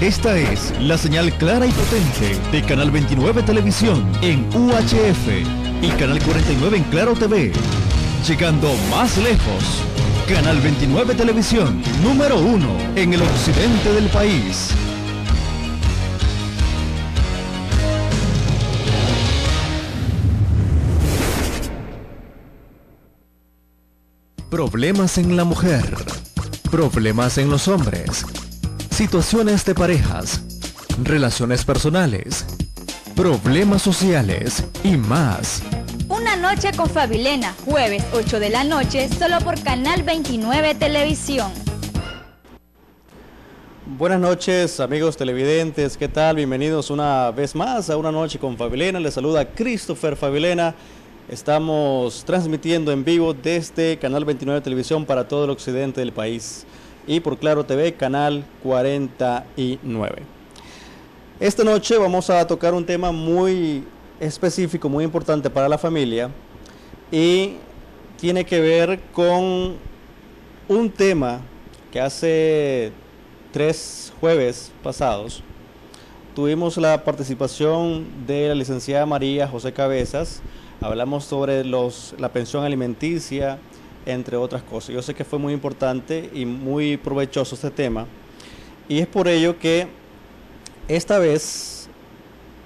Esta es la señal clara y potente de Canal 29 Televisión en UHF y Canal 49 en Claro TV. Llegando más lejos, Canal 29 Televisión, número 1 en el occidente del país. Problemas en la mujer, problemas en los hombres, situaciones de parejas, relaciones personales, problemas sociales y más. Una noche con Fabilena, jueves 8 de la noche, solo por Canal 29 Televisión. Buenas noches, amigos televidentes, ¿qué tal? Bienvenidos una vez más a Una Noche con Fabilena. Les saluda Christopher Fabilena. Estamos transmitiendo en vivo desde Canal 29 Televisión para todo el occidente del país y por Claro TV, Canal 49. Esta noche vamos a tocar un tema muy específico, muy importante para la familia y tiene que ver con un tema que hace 3 jueves pasados tuvimos la participación de la licenciada María José Cabezas. Hablamos sobre la pensión alimenticia, entre otras cosas. Yo sé que fue muy importante y muy provechoso este tema. Y es por ello que esta vez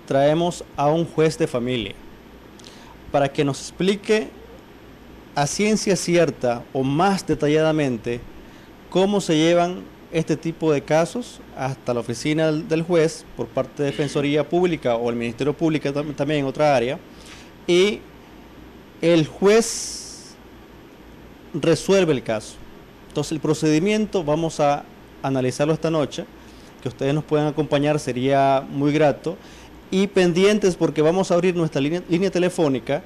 traemos a un juez de familia para que nos explique a ciencia cierta o más detalladamente cómo se llevan este tipo de casos hasta la oficina del juez por parte de Defensoría Pública o el Ministerio Público también en otra área. Y el juez resuelve el caso. Entonces el procedimiento vamos a analizarlo esta noche, que ustedes nos puedan acompañar sería muy grato, y pendientes porque vamos a abrir nuestra línea telefónica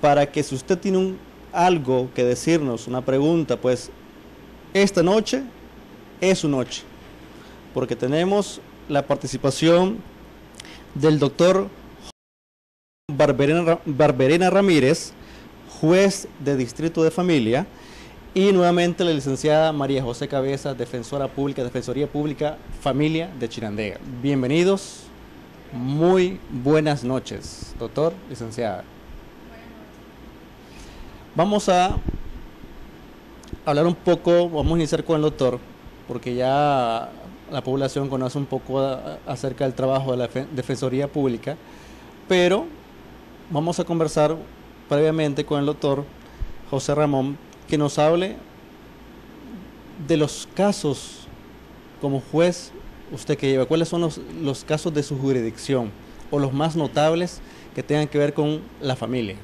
para que si usted tiene algo que decirnos, una pregunta, pues esta noche es su noche, porque tenemos la participación del doctor Barberena Ramírez, juez de Distrito de Familia, y nuevamente la licenciada María José Cabezas, Defensoría Pública Familia de Chinandega. Bienvenidos, muy buenas noches, doctor, licenciada. Vamos a hablar un poco, vamos a iniciar con el doctor, porque ya la población conoce un poco acerca del trabajo de la Defensoría Pública, pero vamos a conversar previamente con el doctor José Ramón, que nos hable de los casos como juez usted que lleva. ¿Cuáles son los casos de su jurisdicción o los más notables que tengan que ver con la familia?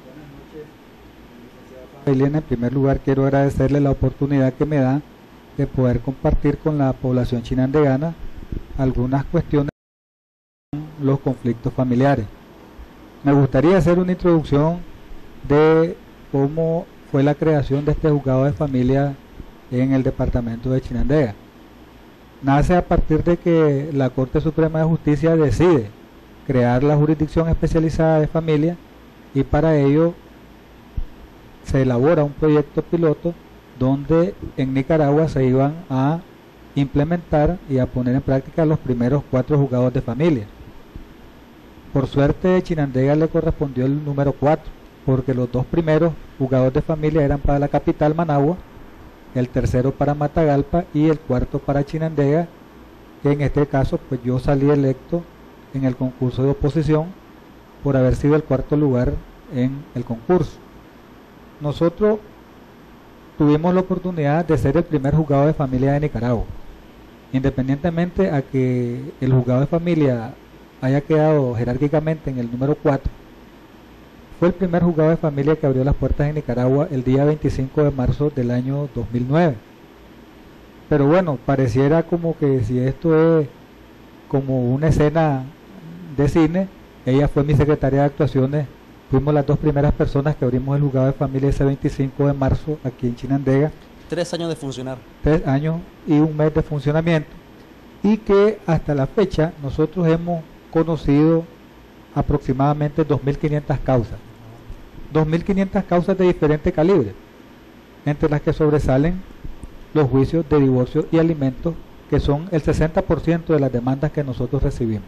Buenas noches, licenciada Elena. En primer lugar, quiero agradecerle la oportunidad que me da de poder compartir con la población chinandegana algunas cuestiones de los conflictos familiares. Me gustaría hacer una introducción de cómo fue la creación de este juzgado de familia en el departamento de Chinandega. Nace a partir de que la Corte Suprema de Justicia decide crear la jurisdicción especializada de familia y para ello se elabora un proyecto piloto donde en Nicaragua se iban a implementar y a poner en práctica los primeros 4 juzgados de familia. Por suerte, Chinandega le correspondió el número 4, porque los 2 primeros juzgados de familia eran para la capital, Managua, el tercero para Matagalpa y el 4º para Chinandega, que en este caso pues yo salí electo en el concurso de oposición por haber sido el 4º lugar en el concurso. Nosotros tuvimos la oportunidad de ser el primer juzgado de familia de Nicaragua, independientemente a que el juzgado de familia haya quedado jerárquicamente en el número 4, fue el primer juzgado de familia que abrió las puertas en Nicaragua el día 25 de marzo del año 2009. Pero bueno, pareciera como que si esto es como una escena de cine, ella fue mi secretaria de actuaciones, fuimos las 2 primeras personas que abrimos el juzgado de familia ese 25 de marzo aquí en Chinandega. 3 años de funcionar. 3 años y 1 mes de funcionamiento, y que hasta la fecha nosotros hemos conocido aproximadamente 2.500 causas. 2.500 causas de diferente calibre, entre las que sobresalen los juicios de divorcio y alimentos que son el 60% de las demandas que nosotros recibimos.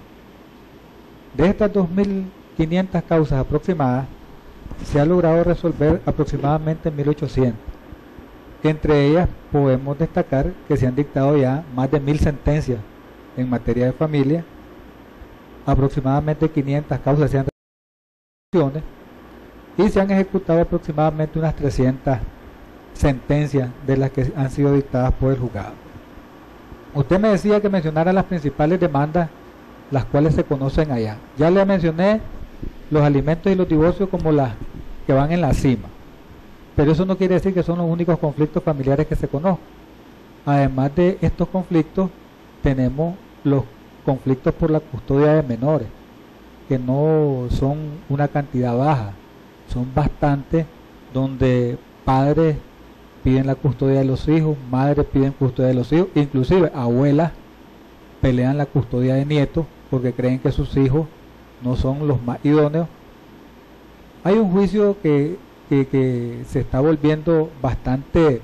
De estas 2.500 causas aproximadas, se ha logrado resolver aproximadamente 1.800. Entre ellas podemos destacar que se han dictado ya más de 1.000 sentencias en materia de familia, aproximadamente 500 causas se han resuelto y se han ejecutado aproximadamente unas 300 sentencias de las que han sido dictadas por el juzgado. Usted me decía que mencionara las principales demandas, las cuales se conocen allá. Ya le mencioné los alimentos y los divorcios como las que van en la cima, pero eso no quiere decir que son los únicos conflictos familiares que se conozcan. Además de estos conflictos, tenemos los conflictos por la custodia de menores, que no son una cantidad baja, son bastantes, donde padres piden la custodia de los hijos, madres piden custodia de los hijos, inclusive abuelas pelean la custodia de nietos porque creen que sus hijos no son los más idóneos. Hay un juicio que se está volviendo bastante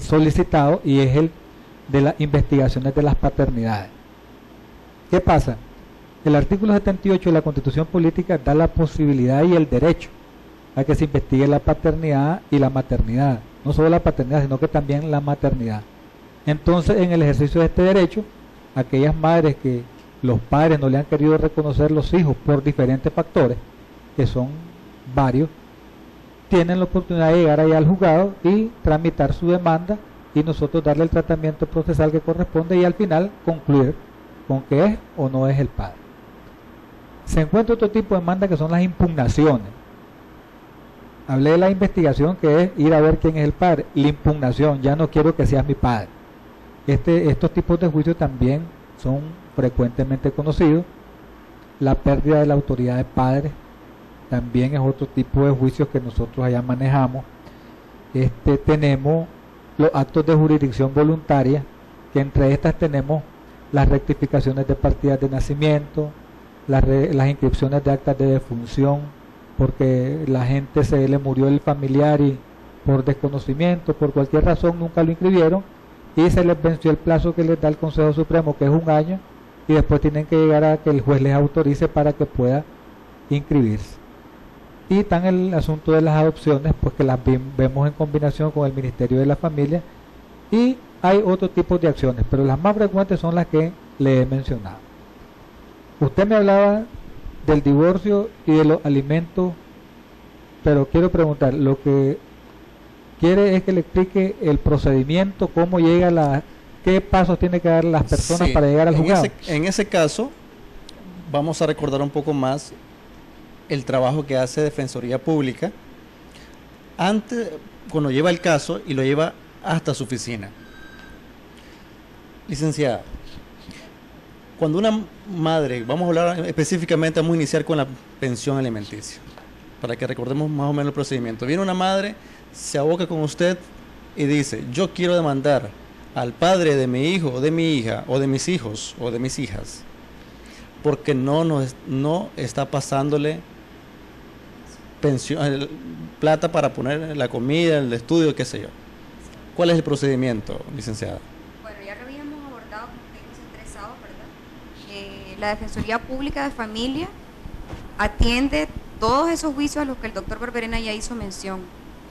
solicitado, y es el de las investigaciones de las paternidades. ¿Qué pasa? El artículo 78 de la Constitución Política da la posibilidad y el derecho a que se investigue la paternidad y la maternidad. No solo la paternidad, sino que también la maternidad. Entonces, en el ejercicio de este derecho, aquellas madres que los padres no le han querido reconocer los hijos por diferentes factores, que son varios, tienen la oportunidad de llegar allá al juzgado y tramitar su demanda, y nosotros darle el tratamiento procesal que corresponde, y al final concluir con que es o no es el padre. Se encuentra otro tipo de demanda, que son las impugnaciones. Hablé de la investigación, que es ir a ver quién es el padre. La impugnación: ya no quiero que seas mi padre. Estos tipos de juicios también son frecuentemente conocidos. La pérdida de la autoridad de padre también es otro tipo de juicios que nosotros allá manejamos. Tenemos los actos de jurisdicción voluntaria, que entre estas tenemos las rectificaciones de partidas de nacimiento, las inscripciones de actas de defunción, porque la gente se le murió el familiar y por desconocimiento, por cualquier razón, nunca lo inscribieron, y se les venció el plazo que les da el Consejo Supremo, que es 1 año, y después tienen que llegar a que el juez les autorice para que pueda inscribirse. Y está el asunto de las adopciones, pues que las vemos en combinación con el Ministerio de la Familia, y hay otro tipo de acciones, pero las más frecuentes son las que le he mencionado. Usted me hablaba del divorcio y de los alimentos, pero quiero preguntar, lo que quiere es que le explique el procedimiento, cómo llega qué pasos tiene que dar las personas para llegar al juzgado. En ese caso, vamos a recordar un poco más el trabajo que hace Defensoría Pública antes, cuando lleva el caso y lo lleva hasta su oficina. Licenciada, cuando una madre, vamos a hablar específicamente, vamos a iniciar con la pensión alimenticia, para que recordemos más o menos el procedimiento. Viene una madre, se aboca con usted y dice: yo quiero demandar al padre de mi hijo o de mi hija, o de mis hijos o de mis hijas, porque no está pasándole pensión, plata para poner la comida, el estudio, qué sé yo. ¿Cuál es el procedimiento, licenciada? Bueno, ya lo habíamos abordado con temas estresados, ¿verdad? La Defensoría Pública de Familia atiende todos esos juicios a los que el doctor Barberena ya hizo mención: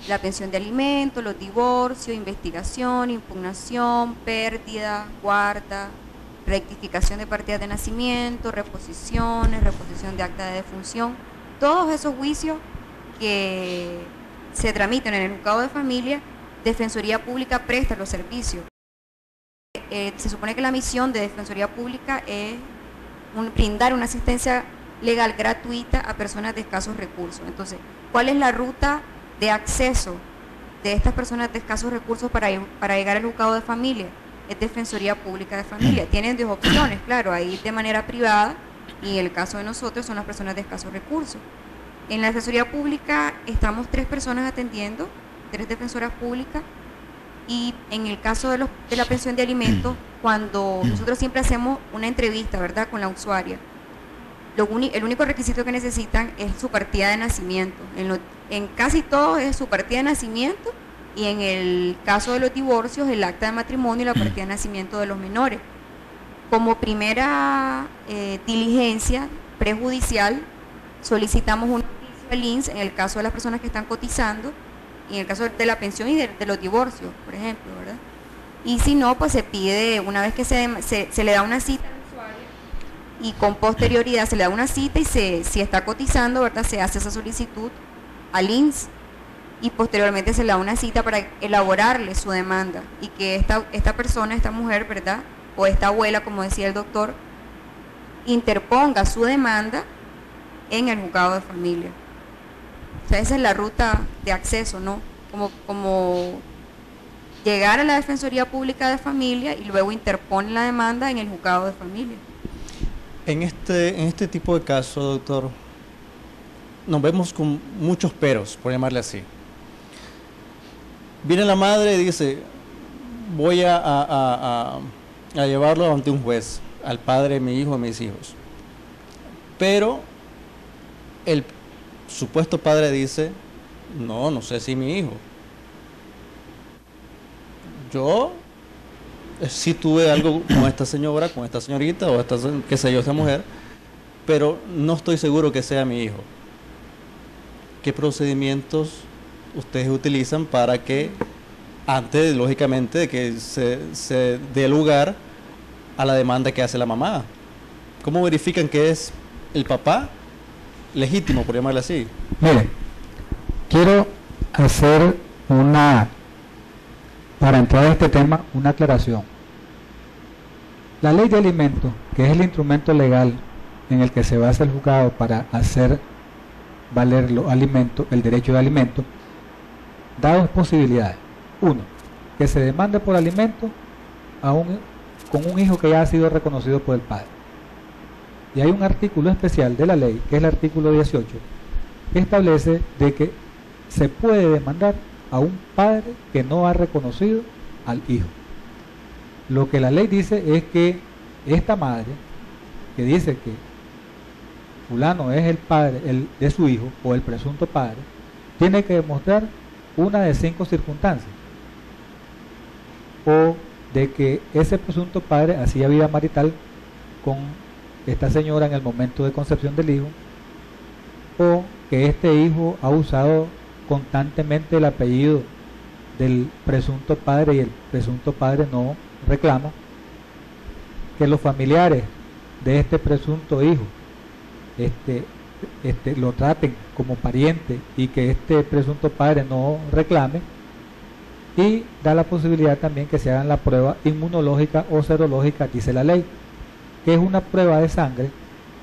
la pensión de alimentos, los divorcios, investigación, impugnación, pérdida, guarda, rectificación de partidas de nacimiento, reposición de acta de defunción. Todos esos juicios que se tramitan en el juzgado de familia, Defensoría Pública presta los servicios. Se supone que la misión de Defensoría Pública es brindar una asistencia legal gratuita a personas de escasos recursos. Entonces, ¿cuál es la ruta de acceso de estas personas de escasos recursos para llegar al juzgado de familia? Es Defensoría Pública de Familia. Tienen 2 opciones, claro, ahí de manera privada, y en el caso de nosotros son las personas de escasos recursos. En la Defensoría Pública estamos 3 personas atendiendo, 3 defensoras públicas, y en el caso de la pensión de alimentos, cuando nosotros siempre hacemos una entrevista, ¿verdad?, con la usuaria, el único requisito que necesitan es su partida de nacimiento. En casi todo es su partida de nacimiento y en el caso de los divorcios, el acta de matrimonio y la partida de nacimiento de los menores. Como primera diligencia prejudicial, solicitamos un oficio al INSS en el caso de las personas que están cotizando, y en el caso de la pensión y de los divorcios, por ejemplo, ¿verdad? Y si no, pues se pide, una vez que se le da una cita al usuario, y con posterioridad se le da una cita, y si está cotizando, ¿verdad?, se hace esa solicitud al INSS, y posteriormente se le da una cita para elaborarle su demanda, y que esta persona, esta mujer, ¿verdad?, o esta abuela, como decía el doctor, interponga su demanda en el juzgado de familia. O sea, esa es la ruta de acceso, ¿no? Como llegar a la Defensoría Pública de Familia y luego interpone la demanda en el juzgado de familia. En este tipo de casos, doctor, nos vemos con muchos peros, por llamarle así. Viene la madre y dice, voy a llevarlo ante un juez, al padre de mi hijo, a mis hijos. Pero el supuesto padre dice, no sé si mi hijo. Yo sí tuve algo con esta señora, con esta señorita, o qué sé yo, esta mujer, pero no estoy seguro que sea mi hijo. ¿Qué procedimientos ustedes utilizan para que, antes, lógicamente, de que se dé lugar a la demanda que hace la mamá? ¿Cómo verifican que es el papá legítimo, por llamarle así? Mire, quiero hacer para entrar a este tema, una aclaración. La ley de alimentos, que es el instrumento legal en el que se basa el juzgado para hacer valer los alimentos, el derecho de alimento, da dos posibilidades. Uno, que se demande por alimento con un hijo que ya ha sido reconocido por el padre. Y hay un artículo especial de la ley, que es el artículo 18, que establece de que se puede demandar a un padre que no ha reconocido al hijo. Lo que la ley dice es que esta madre, que dice que fulano es el padre de su hijo, o el presunto padre, tiene que demostrar una de 5 circunstancias: o de que ese presunto padre hacía vida marital con esta señora en el momento de concepción del hijo, o que este hijo ha usado constantemente el apellido del presunto padre y el presunto padre no reclama, que los familiares de este presunto hijo lo traten como pariente y que este presunto padre no reclame, y da la posibilidad también que se hagan la prueba inmunológica o serológica, dice la ley, que es una prueba de sangre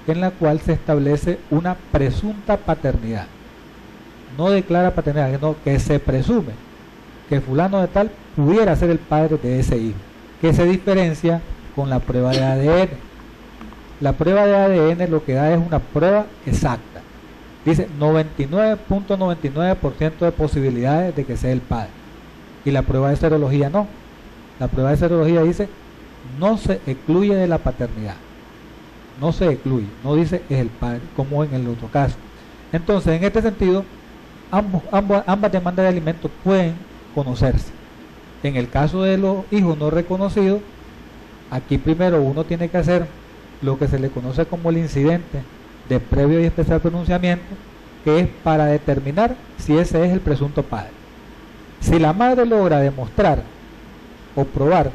en la cual se establece una presunta paternidad. No declara paternidad, sino que se presume que fulano de tal pudiera ser el padre de ese hijo, que se diferencia con la prueba de ADN. La prueba de ADN lo que da es una prueba exacta. Dice 99.99% de posibilidades de que sea el padre. Y la prueba de serología no. La prueba de serología dice no se excluye de la paternidad. No se excluye, no dice es el padre, como en el otro caso. Entonces, en este sentido, ambas demandas de alimentos pueden conocerse. En el caso de los hijos no reconocidos, aquí primero uno tiene que hacer lo que se le conoce como el incidente de previo y especial pronunciamiento, que es para determinar si ese es el presunto padre. Si la madre logra demostrar o probar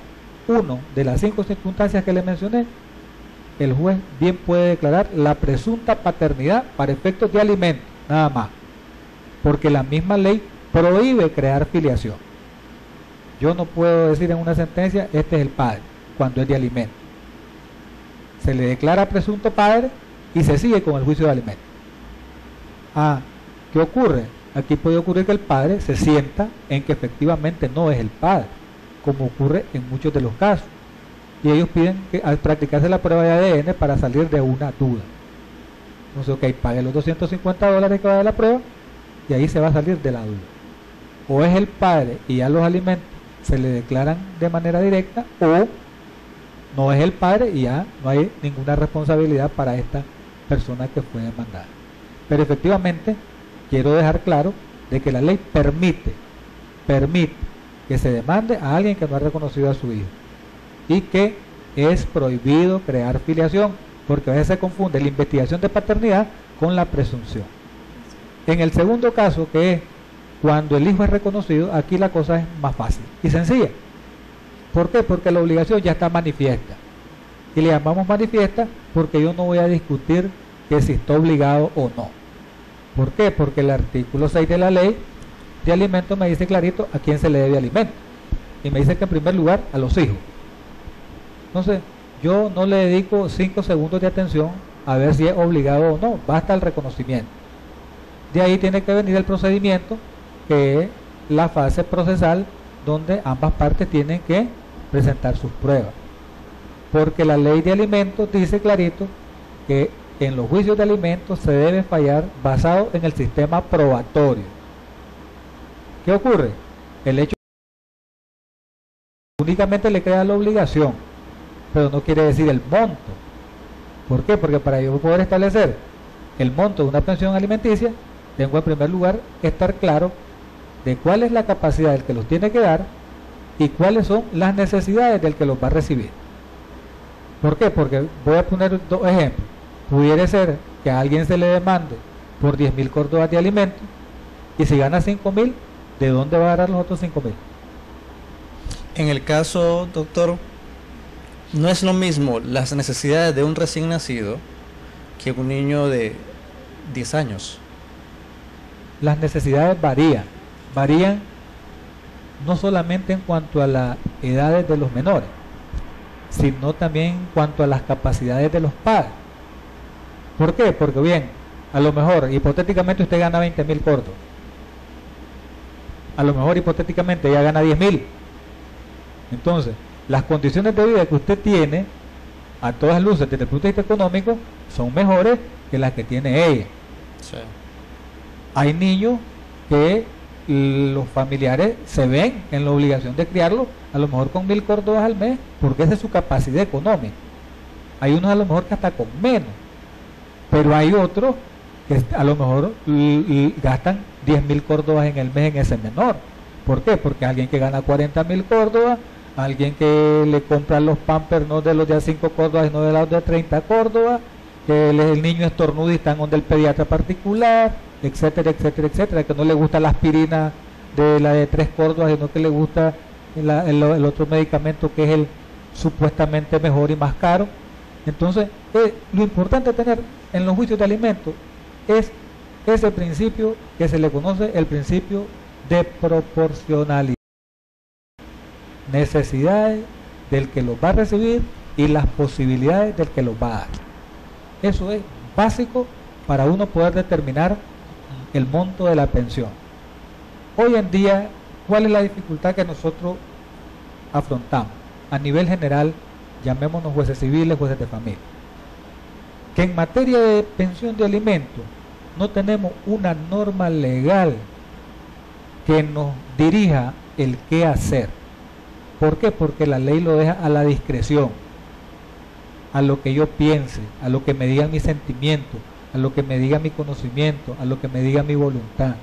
uno de las 5 circunstancias que le mencioné, el juez bien puede declarar la presunta paternidad para efectos de alimento, nada más, porque la misma ley prohíbe crear filiación. Yo no puedo decir en una sentencia este es el padre cuando es de alimento. Se le declara presunto padre y se sigue con el juicio de alimento. ¿Qué ocurre? Aquí puede ocurrir que el padre se sienta en que efectivamente no es el padre, como ocurre en muchos de los casos, y ellos piden que al practicarse la prueba de ADN para salir de una duda. Entonces, ok, pague los $250 que va a dar la prueba y ahí se va a salir de la duda. O es el padre y ya los alimentos se le declaran de manera directa, o no es el padre y ya no hay ninguna responsabilidad para esta persona que fue demandada. Pero efectivamente quiero dejar claro de que la ley permite permite que se demande a alguien que no ha reconocido a su hijo y que es prohibido crear filiación, porque a veces se confunde la investigación de paternidad con la presunción. En el segundo caso, que es cuando el hijo es reconocido, aquí la cosa es más fácil y sencilla. ¿Por qué? Porque la obligación ya está manifiesta. Y le llamamos manifiesta porque yo no voy a discutir que si está obligado o no. ¿Por qué? Porque el artículo 6 de la ley de alimentos me dice clarito a quién se le debe alimento. Y me dice que en primer lugar a los hijos. Entonces, yo no le dedico 5 segundos de atención a ver si es obligado o no. Basta el reconocimiento. De ahí tiene que venir el procedimiento, que es la fase procesal, donde ambas partes tienen que presentar sus pruebas. Porque la ley de alimentos dice clarito que en los juicios de alimentos se debe fallar basado en el sistema probatorio. ¿Qué ocurre? El hecho únicamente le crea la obligación, pero no quiere decir el monto. ¿Por qué? Porque para yo poder establecer el monto de una pensión alimenticia, tengo en primer lugar que estar claro de cuál es la capacidad del que los tiene que dar y cuáles son las necesidades del que los va a recibir. ¿Por qué? Porque voy a poner 2 ejemplos. Pudiera ser que a alguien se le demande por 10.000 córdobas de alimentos y si gana 5.000, ¿de dónde va a agarrar los otros 5.000? En el caso, doctor, no es lo mismo las necesidades de un recién nacido que un niño de 10 años. Las necesidades varían no solamente en cuanto a las edades de los menores, sino también en cuanto a las capacidades de los padres. ¿Por qué? Porque bien, a lo mejor, hipotéticamente usted gana 20.000 córdobas. A lo mejor, hipotéticamente, ella gana 10.000. Entonces, las condiciones de vida que usted tiene, a todas luces, desde el punto de vista económico, son mejores que las que tiene ella. Sí. Hay niños que los familiares se ven en la obligación de criarlo, a lo mejor con 1.000 córdobas al mes, porque esa es su capacidad económica. Hay unos a lo mejor que hasta con menos, pero hay otros que a lo mejor gastan 10.000 córdobas en el mes en ese menor. ¿Por qué? Porque alguien que gana 40.000 córdobas, alguien que le compra los pampers no de los de 5 córdobas, sino de los de 30 córdobas, que el niño estornuda y están donde el pediatra particular, etcétera, etcétera, etcétera, que no le gusta la aspirina de la de 3 córdobas, sino que le gusta el otro medicamento que es el supuestamente mejor y más caro. Entonces, lo importante tener en los juicios de alimentos es ese principio que se le conoce el principio de proporcionalidad. Necesidades del que los va a recibir y las posibilidades del que los va a dar. Eso es básico para uno poder determinar el monto de la pensión. Hoy en día, ¿cuál es la dificultad que nosotros afrontamos? A nivel general, llamémonos jueces civiles, jueces de familia. Que en materia de pensión de alimentos no tenemos una norma legal que nos dirija el qué hacer. ¿Por qué? Porque la ley lo deja a la discreción, a lo que yo piense, a lo que me digan mis sentimientos, a lo que me diga mi conocimiento, a lo que me diga mi voluntad,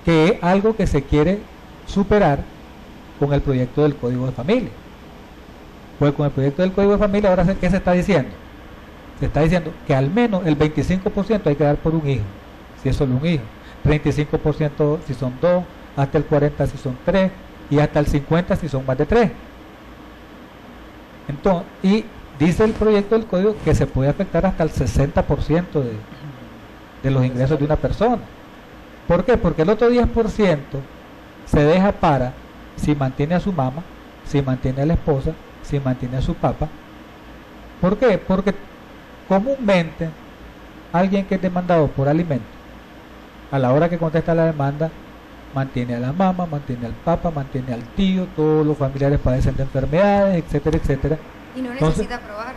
que es algo que se quiere superar con el proyecto del Código de Familia. Pues con el proyecto del Código de Familia, ahora ¿qué se está diciendo? Se está diciendo que al menos el 25% hay que dar por un hijo, si es solo un hijo, 35% si son 2, hasta el 40% si son 3, y hasta el 50% si son más de 3. Entonces, y dice el proyecto del código que se puede afectar hasta el 60% de los ingresos de una persona. ¿Por qué? Porque el otro 10% se deja para si mantiene a su mamá, si mantiene a la esposa, si mantiene a su papá. ¿Por qué? Porque comúnmente alguien que es demandado por alimentos, a la hora que contesta la demanda, mantiene a la mamá, mantiene al papá, mantiene al tío, todos los familiares padecen de enfermedades, etcétera, etcétera. Y no Entonces, necesita probar.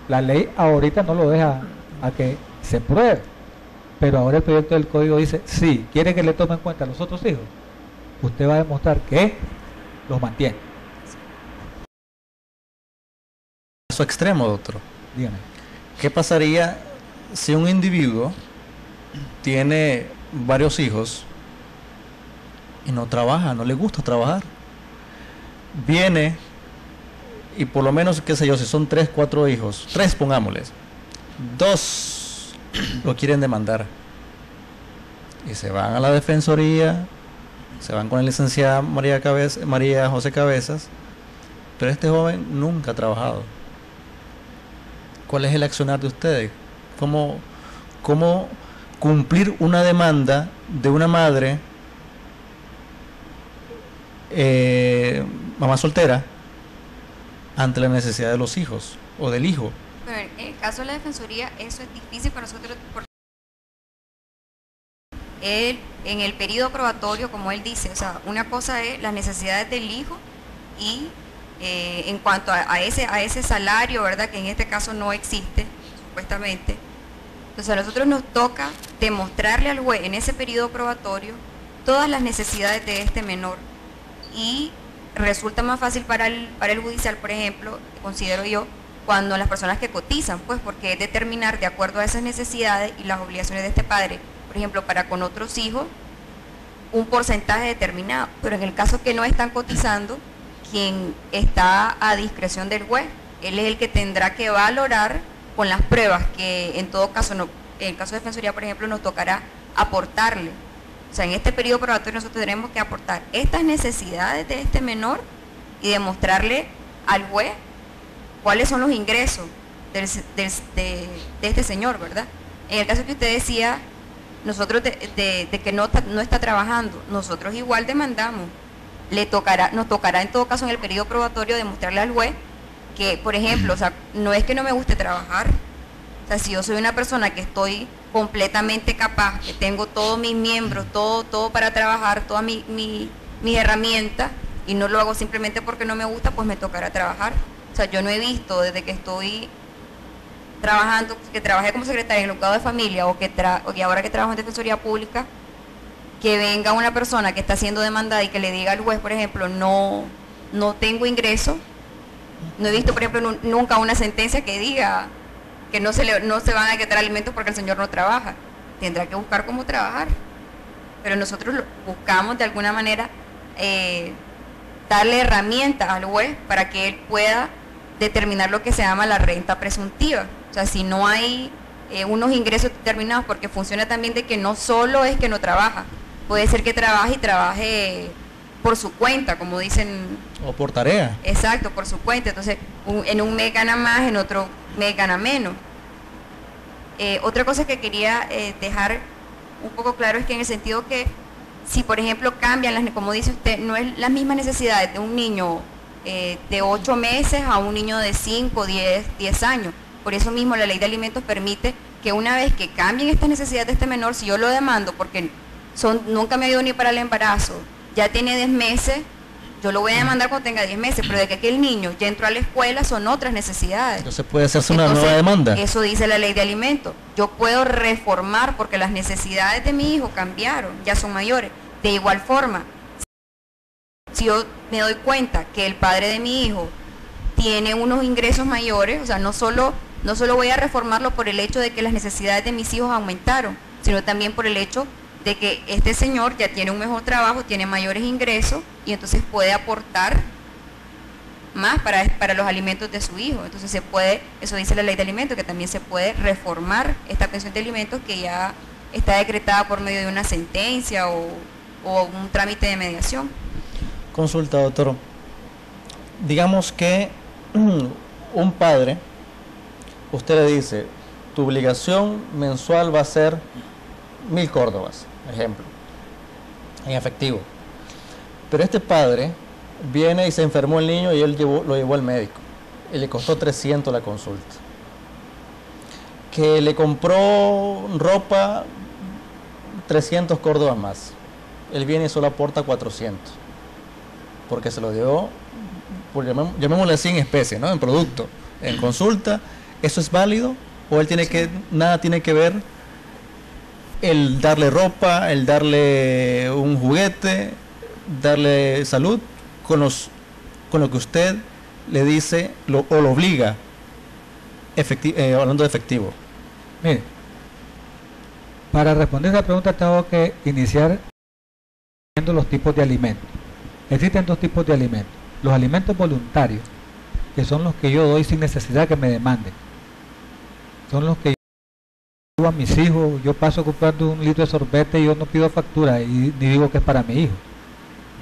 La ley ahorita no lo deja a que se pruebe, pero ahora el proyecto del código dice, sí, quiere que le tome en cuenta a los otros hijos, usted va a demostrar que los mantiene. Caso extremo, doctor. Dígame. ¿Qué pasaría si un individuo tiene varios hijos y no trabaja, no le gusta trabajar. Viene y por lo menos, qué sé yo, si son 3, 4 hijos, 3 pongámosles, 2 lo quieren demandar y se van a la defensoría, se van con la licenciada María José Cabezas, pero este joven nunca ha trabajado. ¿Cuál es el accionar de ustedes? ¿Cómo cumplir una demanda de una madre, mamá soltera, ante la necesidad de los hijos o del hijo? Pero en el caso de la defensoría, eso es difícil para nosotros porque él, en el periodo probatorio, como él dice, o sea, una cosa es las necesidades del hijo y en cuanto a ese salario, ¿verdad? Que en este caso no existe, supuestamente. Entonces a nosotros nos toca demostrarle al juez en ese periodo probatorio todas las necesidades de este menor. Y resulta más fácil para el judicial, por ejemplo, considero yo, cuando las personas que cotizan, pues porque es determinar de acuerdo a esas necesidades y las obligaciones de este padre, por ejemplo, para con otros hijos, un porcentaje determinado. Pero en el caso que no están cotizando, quien está a discreción del juez, él es el que tendrá que valorar con las pruebas que en todo caso, en el caso de defensoría, por ejemplo, nos tocará aportarle. O sea, en este periodo probatorio nosotros tenemos que aportar estas necesidades de este menor y demostrarle al juez cuáles son los ingresos de este señor, ¿verdad? En el caso que usted decía, nosotros de que no está trabajando, nosotros igual demandamos. Nos tocará en todo caso en el periodo probatorio demostrarle al juez que, por ejemplo, o sea, no es que no me guste trabajar. O sea, si yo soy una persona que estoy completamente capaz, que tengo todos mis miembros, todo para trabajar, todas mis herramientas, y no lo hago simplemente porque no me gusta, pues me tocará trabajar. O sea, yo no he visto desde que estoy trabajando, que trabajé como secretaria en el juzgado de familia y ahora que trabajo en defensoría pública, que venga una persona que está siendo demandada y que le diga al juez, por ejemplo, no tengo ingreso. No he visto, por ejemplo, nunca una sentencia que diga que no se van a quitar alimentos porque el señor no trabaja. Tendrá que buscar cómo trabajar. Pero nosotros buscamos de alguna manera darle herramientas al juez para que él pueda determinar lo que se llama la renta presuntiva. O sea, si no hay unos ingresos determinados, porque funciona también de que no solo es que no trabaja, puede ser que trabaje por su cuenta, como dicen. O por tarea. Exacto, por su cuenta. Entonces, en un mes gana más, en otro mes gana menos. Otra cosa que quería dejar un poco claro es que en el sentido que si, por ejemplo, cambian, como dice usted, no es las mismas necesidades de un niño de 8 meses a un niño de 5, 10 años. Por eso mismo la ley de alimentos permite que una vez que cambien estas necesidades de este menor, si yo lo demando porque nunca me dio ni para el embarazo, ya tiene 10 meses, yo lo voy a demandar cuando tenga 10 meses, pero de que aquel niño ya entró a la escuela son otras necesidades. Entonces puede hacerse una nueva demanda. Eso dice la ley de alimentos. Yo puedo reformar porque las necesidades de mi hijo cambiaron, ya son mayores. De igual forma, si yo me doy cuenta que el padre de mi hijo tiene unos ingresos mayores, o sea, no solo voy a reformarlo por el hecho de que las necesidades de mis hijos aumentaron, sino también por el hecho de que este señor ya tiene un mejor trabajo, tiene mayores ingresos y entonces puede aportar más para los alimentos de su hijo. Entonces eso dice la ley de alimentos, que también se puede reformar esta pensión de alimentos que ya está decretada por medio de una sentencia o un trámite de mediación. Consulta, doctor. Digamos que un padre, usted le dice, tu obligación mensual va a ser 1.000 córdobas, ejemplo, en efectivo. Pero este padre viene y se enfermó el niño y él lo llevó al médico y le costó 300 la consulta. Que le compró ropa, 300 córdobas más. Él viene y solo aporta 400 porque se lo dio, llamémosle así, en especie, ¿no? En producto, en consulta. ¿Eso es válido? ¿O él nada tiene que ver el darle ropa, el darle un juguete, darle salud con lo que usted le dice o lo obliga, hablando de efectivo? Mire, para responder esa pregunta tengo que iniciar los tipos de alimentos. Existen dos tipos de alimentos. Los alimentos voluntarios, que son los que yo doy sin necesidad que me demanden. Son los que yo digo a mis hijos, yo paso comprando 1 litro de sorbete y yo no pido factura y ni digo que es para mi hijo.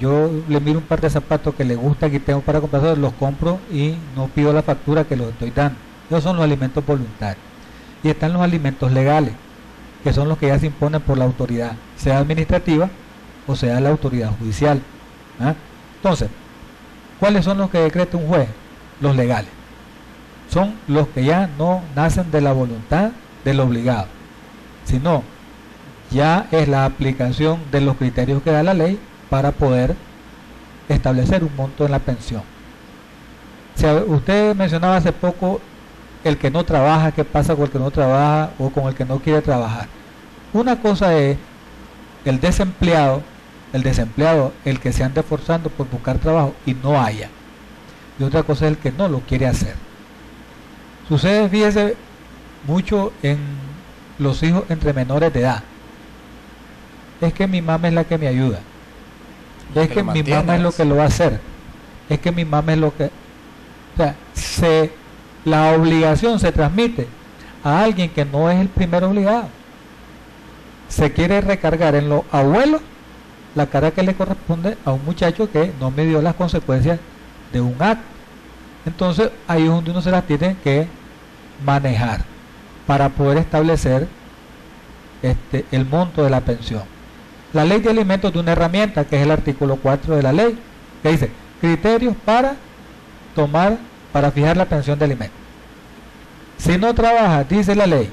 Yo le miro un par de zapatos que le gustan y tengo para comprar, los compro y no pido la factura que los estoy dando. Esos son los alimentos voluntarios. Y están los alimentos legales, que son los que ya se imponen por la autoridad, sea administrativa o sea la autoridad judicial. ¿Ah? Entonces, ¿cuáles son los que decreta un juez? Los legales. Son los que ya no nacen de la voluntad del obligado, sino ya es la aplicación de los criterios que da la ley para poder establecer un monto en la pensión. O sea, usted mencionaba hace poco el que no trabaja, qué pasa con el que no trabaja o con el que no quiere trabajar. Una cosa es el desempleado, el que se anda esforzando por buscar trabajo y no haya. Y otra cosa es el que no lo quiere hacer. Sucede, fíjese, mucho en los hijos entre menores de edad. Es que mi mamá es la que me ayuda. Es que mi mamá es lo que lo va a hacer. Es que mi mamá es lo que... O sea, la obligación se transmite a alguien que no es el primer obligado. Se quiere recargar en los abuelos la carga que le corresponde a un muchacho que no midió las consecuencias de un acto. Entonces ahí es donde uno se las tiene que manejar para poder establecer el monto de la pensión. La ley de alimentos de una herramienta, que es el artículo 4 de la ley, que dice criterios para fijar la pensión de alimentos. Si no trabaja, dice la ley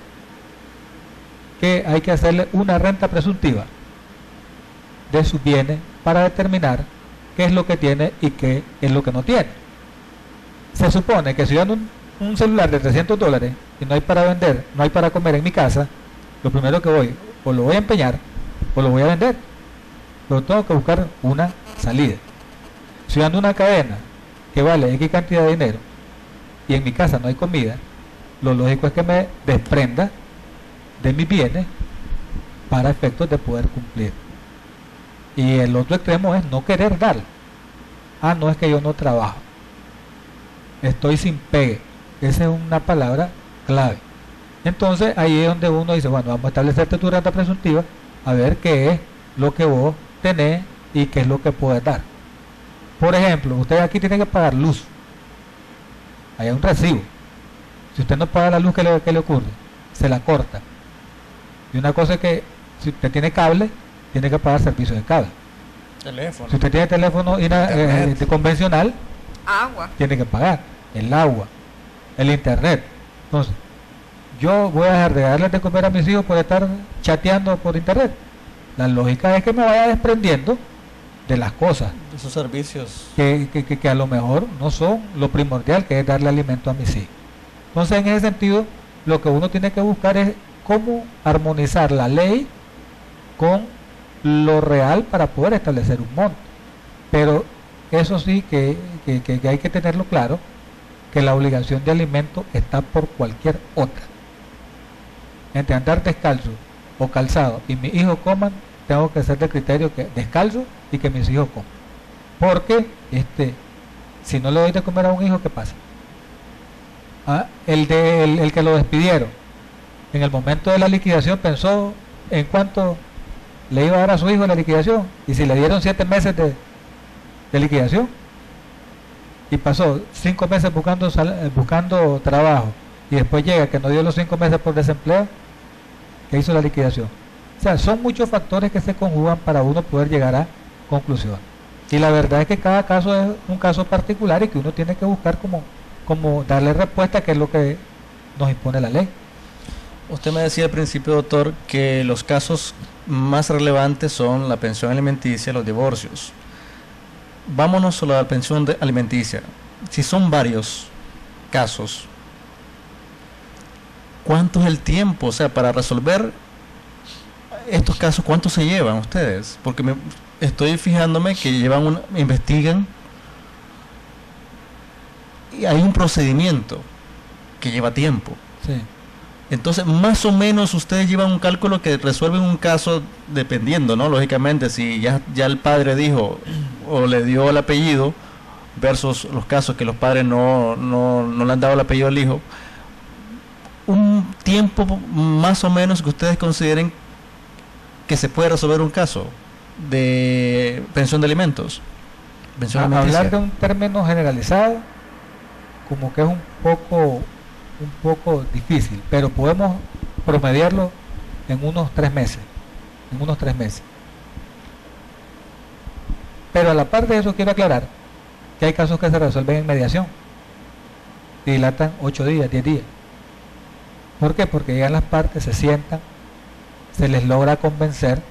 que hay que hacerle una renta presuntiva de sus bienes para determinar qué es lo que tiene y qué es lo que no tiene. Se supone que si yo ando un celular de $300 y no hay para vender, no hay para comer en mi casa, lo primero que voy, o lo voy a empeñar o lo voy a vender, pero tengo que buscar una salida. Si yo ando una cadena que vale X cantidad de dinero y en mi casa no hay comida, lo lógico es que me desprenda de mis bienes para efectos de poder cumplir. Y el otro extremo es no querer dar. No es que yo no trabajo, estoy sin pegue. Esa es una palabra clave. Entonces ahí es donde uno dice, bueno, vamos a establecerte tu renta presuntiva, a ver qué es lo que vos tenés y qué es lo que puedes dar. Por ejemplo, usted aquí tiene que pagar luz, hay un recibo. Si usted no paga la luz, ¿qué le ocurre? Se la corta. Y una cosa es que si usted tiene cable, tiene que pagar servicio de cable. Teléfono. Si usted tiene teléfono convencional, Agua. tiene que pagar el agua, el internet. Entonces, yo voy a dejar de darles de comer a mis hijos por estar chateando por internet. La lógica es que me vaya desprendiendo de las cosas, de esos servicios que a lo mejor no son lo primordial, que es darle alimento a mis hijos. Entonces, en ese sentido, lo que uno tiene que buscar es cómo armonizar la ley con lo real para poder establecer un monto. Pero eso sí que hay que tenerlo claro, que la obligación de alimento está por cualquier otra. Entre andar descalzo o calzado y mis hijos coman, tengo que hacer de criterio que descalzo y que mis hijos coman. Porque si no le doy de comer a un hijo, ¿qué pasa? El que lo despidieron en el momento de la liquidación pensó en cuánto le iba a dar a su hijo la liquidación, y si le dieron 7 meses de liquidación y pasó 5 meses buscando trabajo y después llega que no dio los 5 meses por desempleo, que hizo la liquidación. O sea, son muchos factores que se conjugan para uno poder llegar a conclusión. Y la verdad es que cada caso es un caso particular y que uno tiene que buscar como darle respuesta, que es lo que nos impone la ley. Usted me decía al principio, doctor, que los casos más relevantes son la pensión alimenticia y los divorcios. Vámonos solo a la pensión alimenticia. Si son varios casos, ¿cuánto es el tiempo? O sea, para resolver estos casos, ¿cuánto se llevan ustedes? Porque estoy fijándome que investigan y hay un procedimiento que lleva tiempo. Sí. Entonces, más o menos ustedes llevan un cálculo que resuelven un caso dependiendo, ¿no? Lógicamente, si ya el padre dijo o le dio el apellido versus los casos que los padres no le han dado el apellido al hijo, un tiempo más o menos que ustedes consideren que se puede resolver un caso de pensión de alimentos. Pensión alimenticia. Hablar de un término generalizado como que es un poco difícil, pero podemos promediarlo en unos 3 meses. Pero a la par de eso quiero aclarar que hay casos que se resuelven en mediación y dilatan 8 días, 10 días. ¿Por qué? Porque llegan las partes, se sientan, se les logra convencer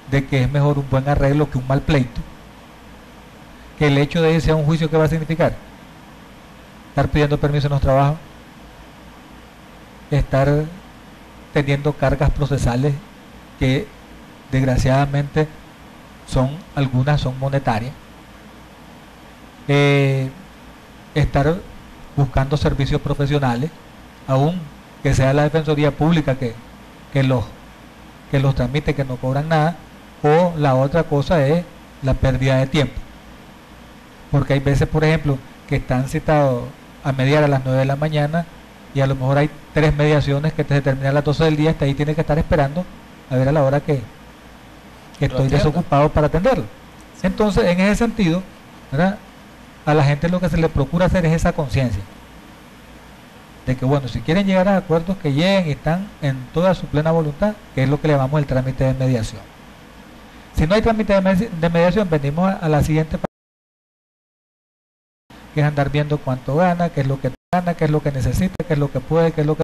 de que es mejor un buen arreglo que un mal pleito, que el hecho de irse a un juicio, ¿qué va a significar? Estar pidiendo permiso en los trabajos, estar teniendo cargas procesales que desgraciadamente algunas son monetarias, estar buscando servicios profesionales, aún que sea la Defensoría Pública que los tramite, que no cobran nada, o la otra cosa es la pérdida de tiempo, porque hay veces, por ejemplo, que están citados a mediar a las 9 de la mañana y a lo mejor hay 3 mediaciones que se terminan a las 12 del día, hasta ahí tiene que estar esperando a ver a la hora que estoy desocupado para atenderlo. Entonces, en ese sentido, ¿verdad?, a la gente lo que se le procura hacer es esa conciencia de que, bueno, si quieren llegar a acuerdos, que lleguen y están en toda su plena voluntad, que es lo que le llamamos el trámite de mediación. Si no hay trámite de mediación, venimos a la siguiente parte, que es andar viendo cuánto gana, qué es lo que gana, qué es lo que necesita, qué es lo que puede, qué es lo que...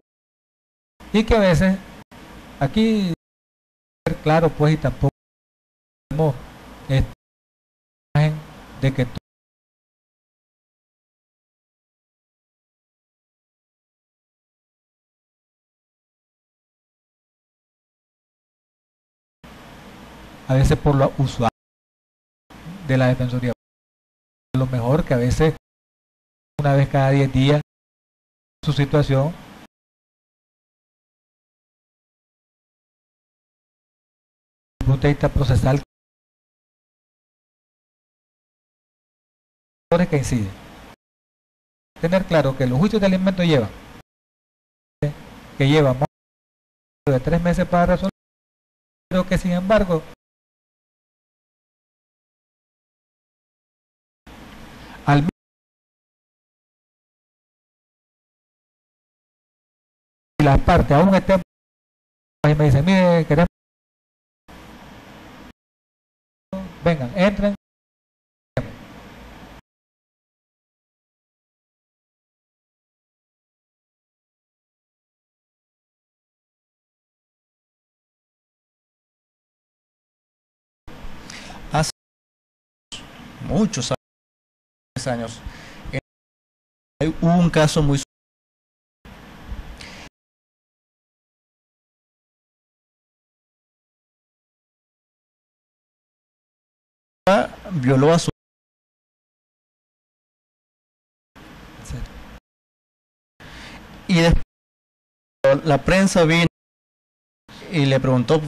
Y que a veces, aquí, claro, pues, y tampoco tenemos esta imagen de que a veces por lo usual de la Defensoría, lo mejor que a veces una vez cada 10 días su situación, desde el punto de vista procesal, que inciden. Tener claro que los juicios de alimentos llevan más de 3 meses para resolver, pero que sin embargo al y las partes aún estén y me dicen, mire, queremos, vengan, entren, Hace muchos años hubo un caso muy violó a su y después la prensa vino y le preguntó